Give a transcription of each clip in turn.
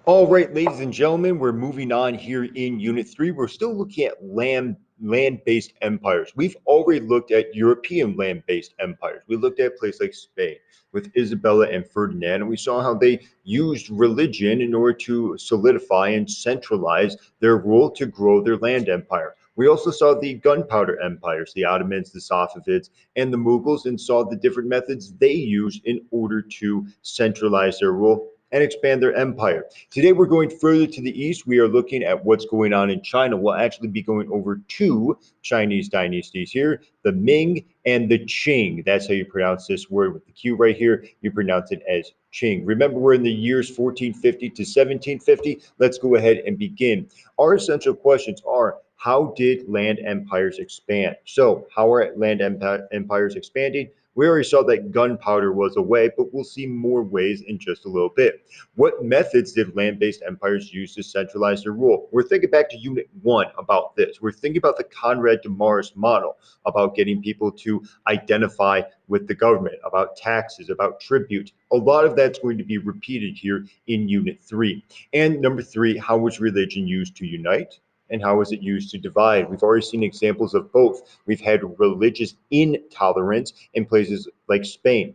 All right, ladies and gentlemen, we're moving on here in Unit 3. We're still looking at land-based empires. We've already looked at European land-based empires. We looked at a place like Spain with Isabella and Ferdinand, and we saw how they used religion in order to solidify and centralize their rule to grow their land empire. We also saw the gunpowder empires, the Ottomans, the Safavids, and the Mughals, and saw the different methods they used in order to centralize their rule and expand their empire. Today, we're going further to the east. We are looking at what's going on in China. We'll actually be going over two Chinese dynasties here, the Ming and the Qing. That's how you pronounce this word with the Q right here. You pronounce it as Qing. Remember, we're in the years 1450 to 1750. Let's go ahead and begin. Our essential questions are, how did land empires expand? So, how are land empires expanding? We already saw that gunpowder was a way, but we'll see more ways in just a little bit. What methods did land-based empires use to centralize their rule? We're thinking back to Unit 1 about this. We're thinking about the Conrad de Mars model, about getting people to identify with the government, about taxes, about tribute. A lot of that's going to be repeated here in Unit 3. And number 3, how was religion used to unite? And how is it used to divide? We've already seen examples of both. We've had religious intolerance in places like Spain.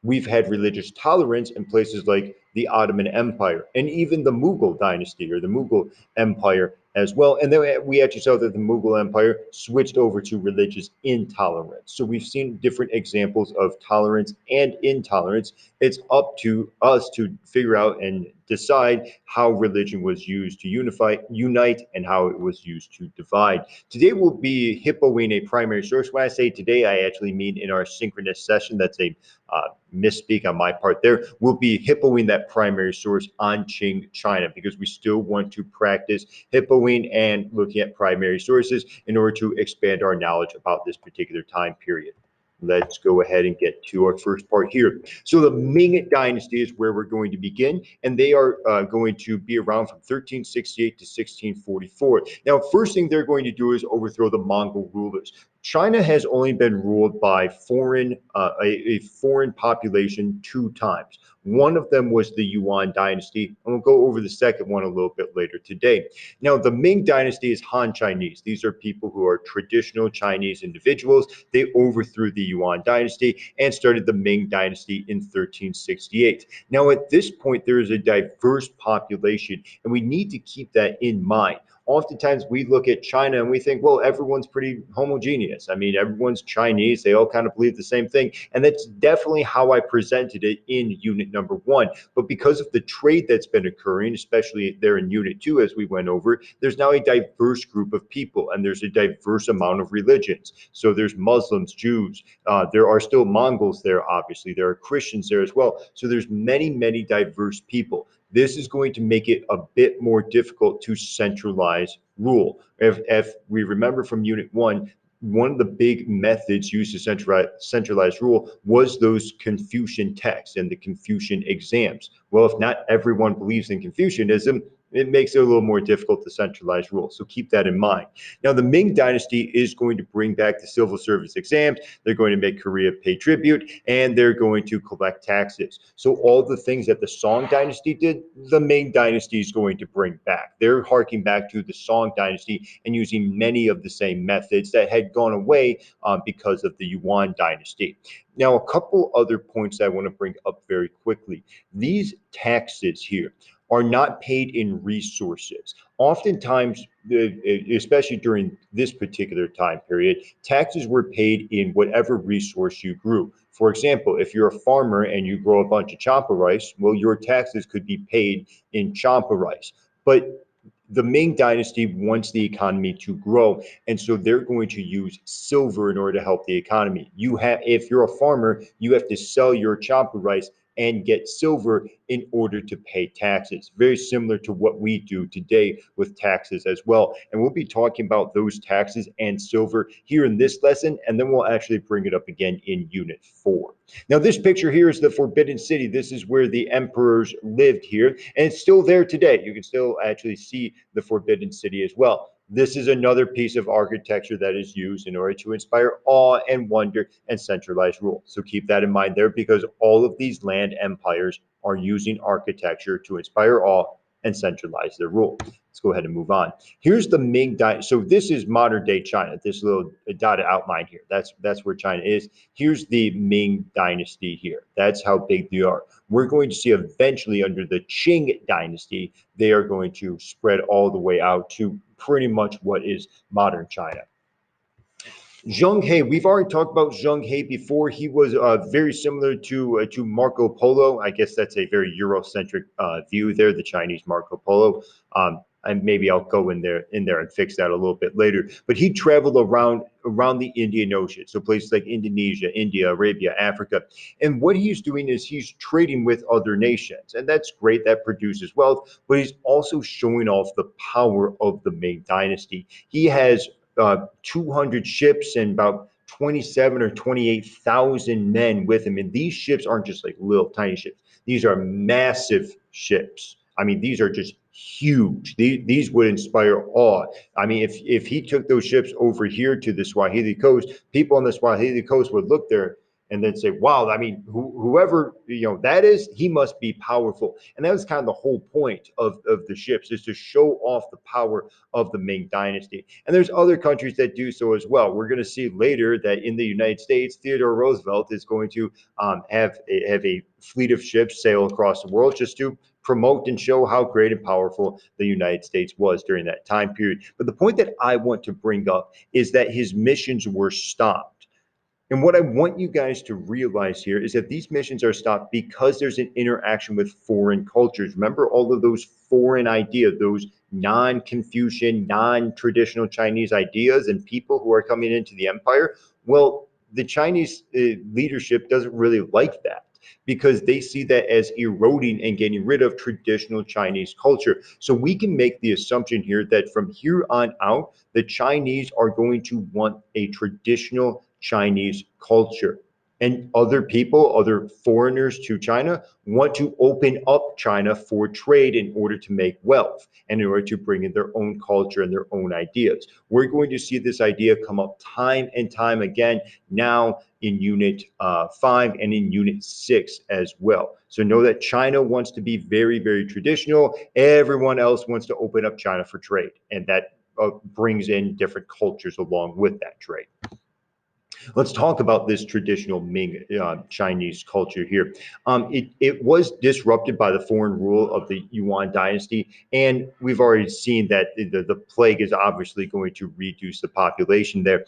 We've had religious tolerance in places like the Ottoman Empire and even the Mughal dynasty or the Mughal Empire as well. And then we actually saw that the Mughal Empire switched over to religious intolerance. So we've seen different examples of tolerance and intolerance. It's up to us to figure out and decide how religion was used to unite, and how it was used to divide. Today we'll be hippoing a primary source. When I say today, I actually mean in our synchronous session. That's a misspeak on my part there. We'll be hippoing that primary source on Qing China because we still want to practice hippoing and looking at primary sources in order to expand our knowledge about this particular time period. Let's go ahead and get to our first part here. So the Ming Dynasty is where we're going to begin, and they are going to be around from 1368 to 1644. Now, first thing they're going to do is overthrow the Mongol rulers. China has only been ruled by a foreign population two times. One of them was the Yuan dynasty, and we'll go over the second one a little bit later today. Now, the Ming dynasty is Han Chinese. These are people who are traditional Chinese individuals. They overthrew the Yuan dynasty and started the Ming dynasty in 1368. Now, at this point, there is a diverse population, and we need to keep that in mind. Oftentimes we look at China and we think, well, everyone's pretty homogeneous. I mean, everyone's Chinese. They all kind of believe the same thing. And that's definitely how I presented it in unit number 1. But because of the trade that's been occurring, especially there in unit 2, as we went over, there's now a diverse group of people, and there's a diverse amount of religions. So there's Muslims, Jews, there are still Mongols there, obviously. There are Christians there as well. So there's many, many diverse people. This is going to make it a bit more difficult to centralize rule. If we remember from Unit 1, one of the big methods used to centralize rule was those Confucian texts and the Confucian exams. Well, if not everyone believes in Confucianism, it makes it a little more difficult to centralize rule. So keep that in mind. Now, the Ming Dynasty is going to bring back the civil service exams. They're going to make Korea pay tribute, and they're going to collect taxes. So all the things that the Song Dynasty did, the Ming Dynasty is going to bring back. They're harking back to the Song Dynasty and using many of the same methods that had gone away because of the Yuan Dynasty. Now, a couple other points I want to bring up very quickly. These taxes here are not paid in resources. Oftentimes, especially during this particular time period, taxes were paid in whatever resource you grew. For example, if you're a farmer and you grow a bunch of champa rice, well, your taxes could be paid in champa rice. But the Ming Dynasty wants the economy to grow, and so they're going to use silver in order to help the economy. If you're a farmer, you have to sell your champa rice and get silver in order to pay taxes. Very similar to what we do today with taxes as well. And we'll be talking about those taxes and silver here in this lesson, and then we'll actually bring it up again in Unit 4. Now, this picture here is the Forbidden City. This is where the emperors lived here, and it's still there today. You can still actually see the Forbidden City as well. This is another piece of architecture that is used in order to inspire awe and wonder and centralized rule. So keep that in mind there, because all of these land empires are using architecture to inspire awe and centralize their rule. Let's go ahead and move on. Here's the Ming dynasty. So this is modern day China. This little dotted outline here. That's where China is. Here's the Ming dynasty here. That's how big they are. We're going to see eventually under the Qing dynasty, they are going to spread all the way out to pretty much what is modern China. Zheng He, we've already talked about Zheng He before. He was very similar to Marco Polo. I guess that's a very Eurocentric view there, the Chinese Marco Polo. And maybe I'll go in there and fix that a little bit later. But he traveled around the Indian Ocean, so places like Indonesia, India, Arabia, Africa. And what he's doing is he's trading with other nations, and that's great. That produces wealth, but he's also showing off the power of the Ming Dynasty. He has 200 ships and about 27 or 28,000 men with him. And these ships aren't just like little tiny ships. These are massive ships. I mean, these are just huge. These would inspire awe. I mean, if he took those ships over here to the Swahili coast, people on the Swahili coast would look there and then say, wow, I mean, whoever, that is, he must be powerful. And that was kind of the whole point of the ships, is to show off the power of the Ming Dynasty. And there's other countries that do so as well. We're going to see later that in the United States, Theodore Roosevelt is going to have a fleet of ships sail across the world just to promote and show how great and powerful the United States was during that time period. But the point that I want to bring up is that his missions were stopped. And what I want you guys to realize here is that these missions are stopped because there's an interaction with foreign cultures. Remember all of those foreign ideas, those non-Confucian, non-traditional Chinese ideas and people who are coming into the empire? Well, the Chinese leadership doesn't really like that, because they see that as eroding and getting rid of traditional Chinese culture. So we can make the assumption here that from here on out, the Chinese are going to want a traditional Chinese culture. And other people, other foreigners to China, want to open up China for trade in order to make wealth and in order to bring in their own culture and their own ideas. We're going to see this idea come up time and time again now in Unit 5 and in Unit 6 as well. So know that China wants to be very, very traditional. Everyone else wants to open up China for trade, and that brings in different cultures along with that trade. Let's talk about this traditional Ming Chinese culture here. It was disrupted by the foreign rule of the Yuan dynasty, and we've already seen that the plague is obviously going to reduce the population there.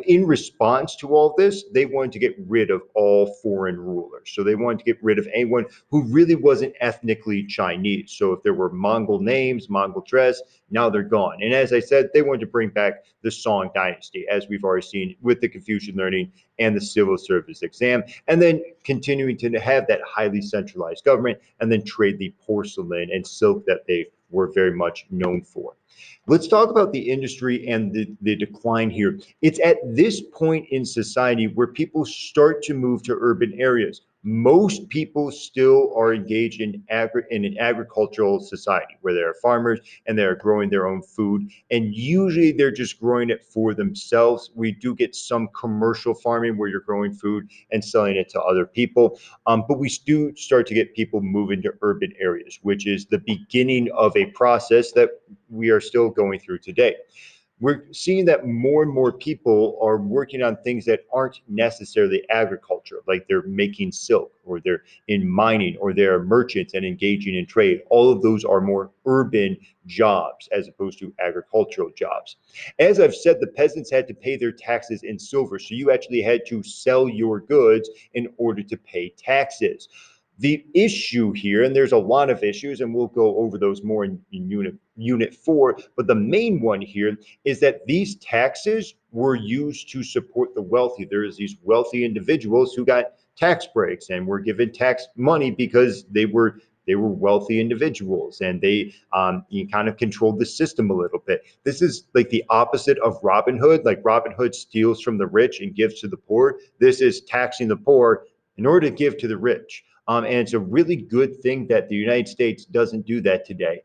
In response to all this, they wanted to get rid of all foreign rulers. So they wanted to get rid of anyone who really wasn't ethnically Chinese. So if there were Mongol names, Mongol dress, now they're gone. And as I said, they wanted to bring back the Song dynasty, as we've already seen with the Confucian learning and the civil service exam, and then continuing to have that highly centralized government, and then trade the porcelain and silk that they were very much known for. Let's talk about the industry and the decline here. It's at this point in society where people start to move to urban areas. Most people still are engaged in an agricultural society where there are farmers and they're growing their own food. And usually they're just growing it for themselves. We do get some commercial farming where you're growing food and selling it to other people. But we do start to get people moving to urban areas, which is the beginning of a process that we are still going through today. We're seeing that more and more people are working on things that aren't necessarily agriculture, like they're making silk, or they're in mining, or they're merchants and engaging in trade. All of those are more urban jobs as opposed to agricultural jobs. As I've said, the peasants had to pay their taxes in silver, so you actually had to sell your goods in order to pay taxes. The issue here, and there's a lot of issues, and we'll go over those more in unit 4, but the main one here is that these taxes were used to support the wealthy. There's these wealthy individuals who got tax breaks and were given tax money because they were wealthy individuals, and they kind of controlled the system a little bit. This is like the opposite of Robin Hood. Like Robin Hood steals from the rich and gives to the poor. This is taxing the poor in order to give to the rich. And it's a really good thing that the United States doesn't do that today.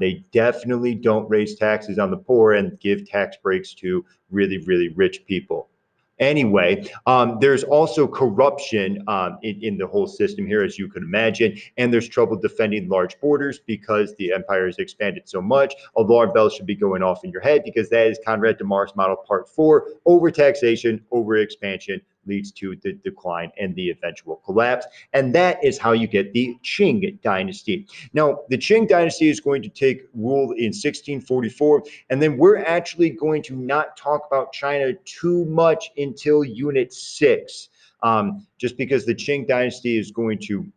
They definitely don't raise taxes on the poor and give tax breaks to really, really rich people. Anyway, there's also corruption in the whole system here, as you can imagine, and there's trouble defending large borders because the empire has expanded so much. Alarm bells should be going off in your head because that is Conrad DeMar's model part 4: overtaxation, overexpansion leads to the decline and the eventual collapse. And that is how you get the Qing dynasty. Now, the Qing dynasty is going to take rule in 1644, and then we're actually going to not talk about China too much until Unit 6, just because the Qing dynasty is going to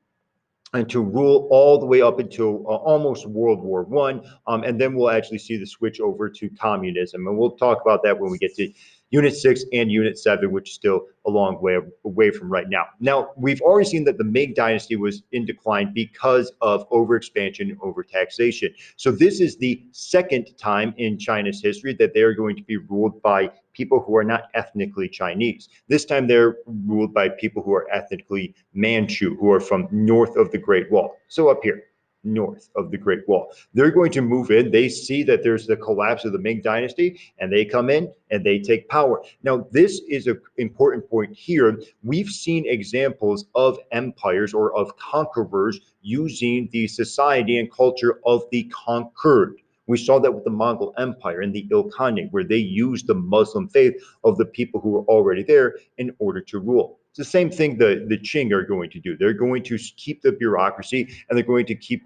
rule all the way up until almost World War One, and then we'll actually see the switch over to communism, and we'll talk about that when we get to Unit 6 and Unit 7, which is still a long way away from right now. Now, we've already seen that the Ming dynasty was in decline because of overexpansion and overtaxation. So this is the second time in China's history that they are going to be ruled by people who are not ethnically Chinese. This time they're ruled by people who are ethnically Manchu, who are from north of the Great Wall. So up here, north of the Great Wall. They're going to move in. They see that there's the collapse of the Ming dynasty, and they come in and they take power. Now, this is an important point here. We've seen examples of empires or of conquerors using the society and culture of the conquered. We saw that with the Mongol Empire and the Ilkhanate, where they used the Muslim faith of the people who were already there in order to rule. It's the same thing the Qing are going to do. They're going to keep the bureaucracy, and they're going to keep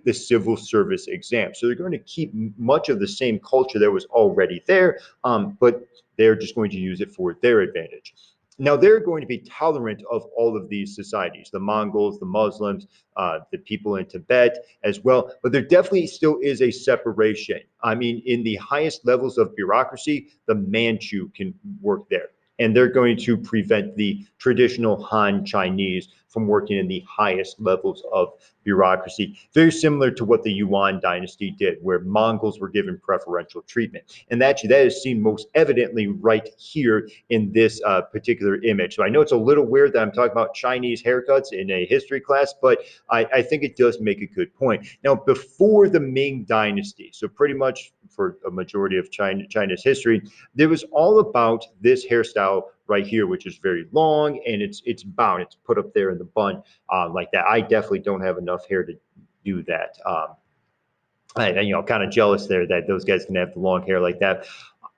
the civil service exam. So they're going to keep much of the same culture that was already there, but they're just going to use it for their advantage. Now, they're going to be tolerant of all of these societies, the Mongols, the Muslims, the people in Tibet as well, but there definitely still is a separation. I mean, in the highest levels of bureaucracy, the Manchu can work there, and they're going to prevent the traditional Han Chinese from working in the highest levels of bureaucracy. Very similar to what the Yuan dynasty did, where Mongols were given preferential treatment. And actually, that is seen most evidently right here in this particular image. So I know it's a little weird that I'm talking about Chinese haircuts in a history class, but I think it does make a good point. Now, before the Ming dynasty, so pretty much for a majority of China's history, there was all about this hairstyle right here, which is very long, and it's bound. It's put up there in the bun like that. I definitely don't have enough hair to do that. Kind of jealous there that those guys can have the long hair like that.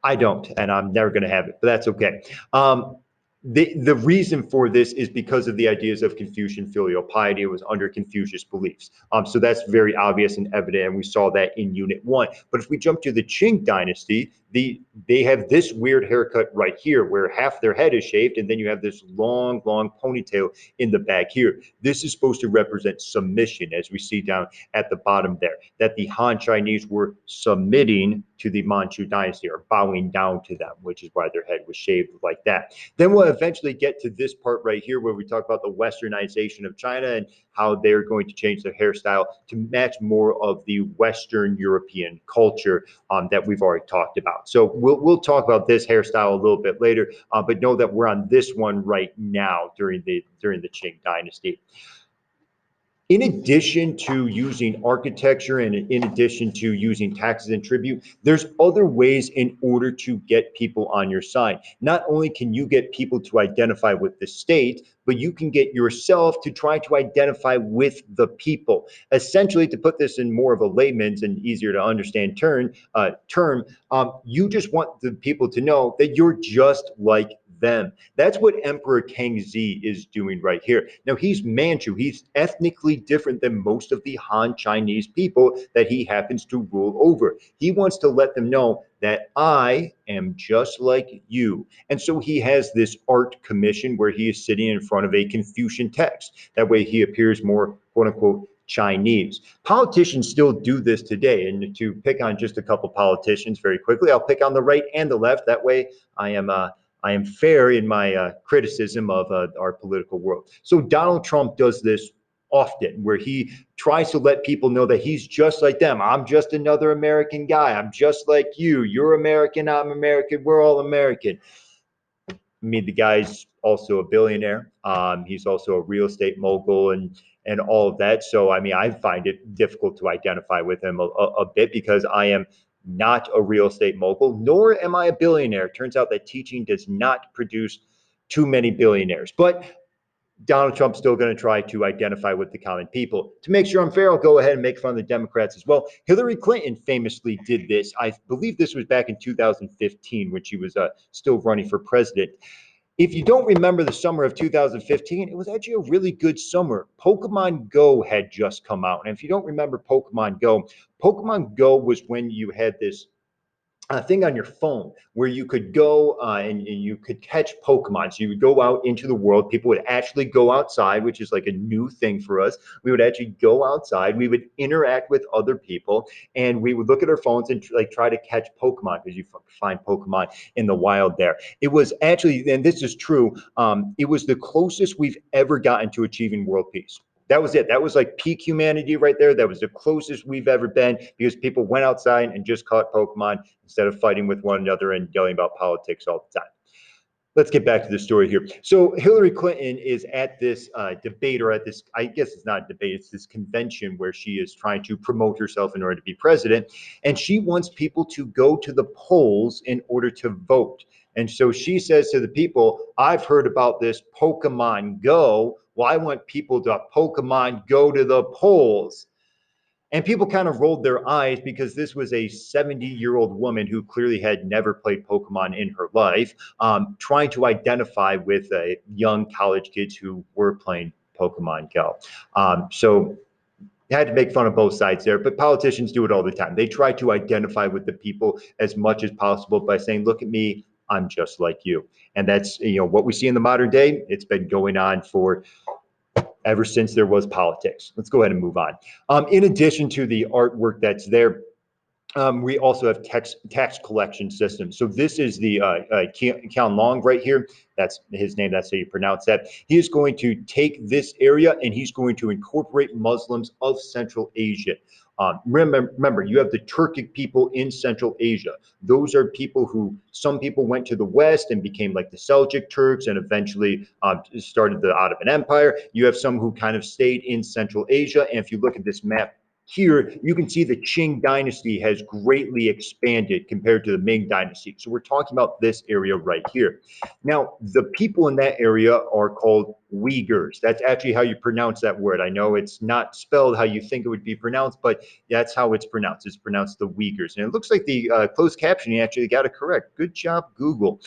I don't, and I'm never going to have it, but that's okay. The reason for this is because of the ideas of Confucian filial piety. It was under Confucius beliefs. So that's very obvious and evident, and we saw that in Unit 1. But if we jump to the Qing dynasty, they have this weird haircut right here where half their head is shaved, and then you have this long ponytail in the back here. This is supposed to represent submission, as we see down at the bottom there, that the Han Chinese were submitting to the Manchu dynasty or bowing down to them, which is why their head was shaved like that. Then we'll eventually get to this part right here where we talk about the westernization of China and how they're going to change their hairstyle to match more of the Western European culture that we've already talked about. So we'll talk about this hairstyle a little bit later, but know that we're on this one right now during the Qing dynasty. In addition to using architecture and in addition to using taxes and tribute, there's other ways in order to get people on your side. Not only can you get people to identify with the state, but you can get yourself to try to identify with the people. Essentially, to put this in more of a layman's and easier to understand term, you just want the people to know that you're just like them. That's what Emperor Kangxi is doing right here. Now, he's Manchu. He's ethnically different than most of the Han Chinese people that he happens to rule over. He wants to let them know that I am just like you. And so he has this art commission where he is sitting in front of a Confucian text. That way he appears more, quote unquote, Chinese. Politicians still do this today. And to pick on just a couple politicians very quickly, I'll pick on the right and the left. That way I am fair in my criticism of our political world. So Donald Trump does this often, where he tries to let people know that he's just like them. I'm just another American guy. I'm just like you. You're American. I'm American. We're all American. I mean, the guy's also a billionaire. He's also a real estate mogul and all of that. So, I mean, I find it difficult to identify with him a bit because I am not a real estate mogul, nor am I a billionaire. It turns out that teaching does not produce too many billionaires. But Donald Trump's still going to try to identify with the common people. To make sure I'm fair, I'll go ahead and make fun of the Democrats as well. Hillary Clinton famously did this. I believe this was back in 2015 when she was still running for president. If you don't remember the summer of 2015, it was actually a really good summer. Pokemon Go had just come out. And if you don't remember Pokemon Go was when you had this thing on your phone where you could go and you could catch Pokemon. So you would go out into the world. People would actually go outside, which is like a new thing for us. We would actually go outside. We would interact with other people, and we would look at our phones and like try to catch Pokemon because you find Pokemon in the wild there. It was actually, and this is true, it was the closest we've ever gotten to achieving world peace. That was it. That was like peak humanity right there. That was the closest we've ever been because people went outside and just caught Pokemon instead of fighting with one another and yelling about politics all the time. Let's get back to the story here. So Hillary Clinton is at this debate, or at this, I guess it's not a debate, it's this convention where she is trying to promote herself in order to be president. And she wants people to go to the polls in order to vote. And so she says to the people, I've heard about this Pokemon Go. Well, I want people to Pokemon go to the polls. And people kind of rolled their eyes because this was a 70-year-old woman who clearly had never played Pokemon in her life, trying to identify with young college kids who were playing Pokemon Go. So had to make fun of both sides there, but politicians do it all the time. They try to identify with the people as much as possible by saying, look at me, I'm just like you. And that's, what we see in the modern day. It's been going on for ever since there was politics. Let's go ahead and move on. In addition to the artwork that's there, we also have tax collection systems. So this is the Qian Long right here. That's his name. That's how you pronounce that. He is going to take this area and he's going to incorporate Muslims of Central Asia. Remember, you have the Turkic people in Central Asia. Those are people who, some people went to the West and became like the Seljuk Turks and eventually started the Ottoman Empire. You have some who kind of stayed in Central Asia. And if you look at this map here, you can see the Qing dynasty has greatly expanded compared to the Ming dynasty. So we're talking about this area right here. Now, the people in that area are called Uyghurs. That's actually how you pronounce that word. I know it's not spelled how you think it would be pronounced, but that's how it's pronounced. It's pronounced the Uyghurs. And it looks like the closed captioning actually got it correct. Good job, Google.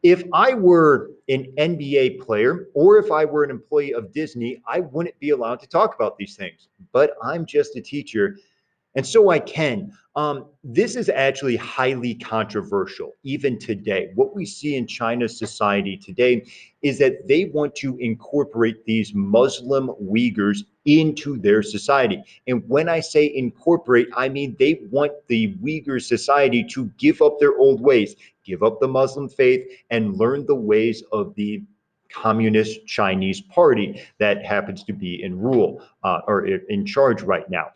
If I were an NBA player or if I were an employee of Disney, I wouldn't be allowed to talk about these things. But I'm just a teacher, and so I can. This is actually highly controversial, even today. What we see in China's society today is that they want to incorporate these Muslim Uyghurs into their society. And when I say incorporate, I mean they want the Uyghur society to give up their old ways, give up the Muslim faith, and learn the ways of the Communist Chinese Party that happens to be in rule or in charge right now.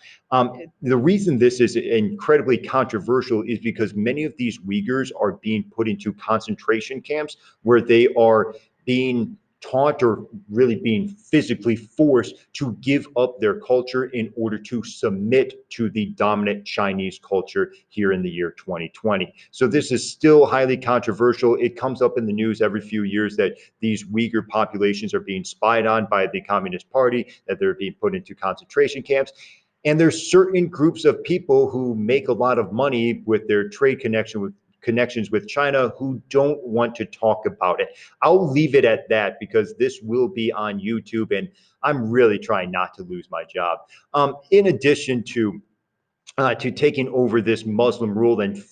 The reason this is incredibly controversial is because many of these Uyghurs are being put into concentration camps where they are being taught or really being physically forced to give up their culture in order to submit to the dominant Chinese culture here in the year 2020. So this is still highly controversial. It comes up in the news every few years that these Uyghur populations are being spied on by the Communist Party, that they're being put into concentration camps. And there's certain groups of people who make a lot of money with their trade connections with China who don't want to talk about it. I'll leave it at that because this will be on YouTube and I'm really trying not to lose my job. In addition to taking over this Muslim rule and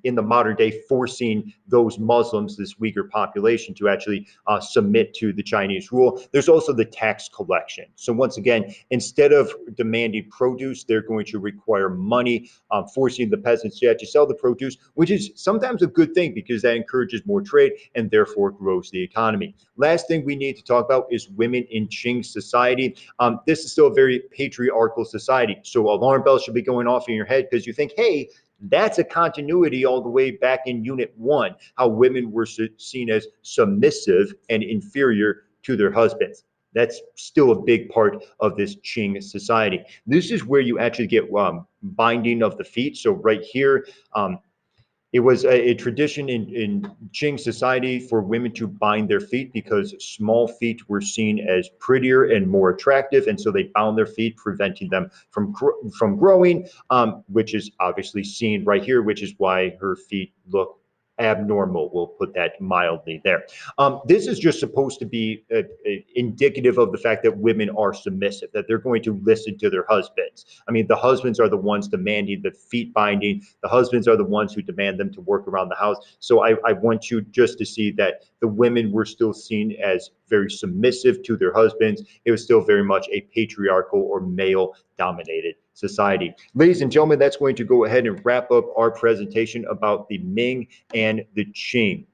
in the modern day forcing those Muslims, this Uyghur population, to actually submit to the Chinese rule. There's also the tax collection. So once again, instead of demanding produce, they're going to require money, forcing the peasants to actually sell the produce, which is sometimes a good thing because that encourages more trade and therefore grows the economy. Last thing we need to talk about is women in Qing society. This is still a very patriarchal society. So alarm bells should be going off in your head because you think, hey, that's a continuity all the way back in Unit 1, how women were seen as submissive and inferior to their husbands. That's still a big part of this Qing society. This is where you actually get binding of the feet. So right here, it was a tradition in Qing society for women to bind their feet because small feet were seen as prettier and more attractive, and so they bound their feet, preventing them from growing, which is obviously seen right here, which is why her feet look abnormal. We'll put that mildly there. This is just supposed to be indicative of the fact that women are submissive, that they're going to listen to their husbands. I mean, the husbands are the ones demanding the feet binding. The husbands are the ones who demand them to work around the house. So I want you just to see that the women were still seen as very submissive to their husbands. It was still very much a patriarchal or male dominated society. Ladies and gentlemen, that's going to go ahead and wrap up our presentation about the Ming and the Qing.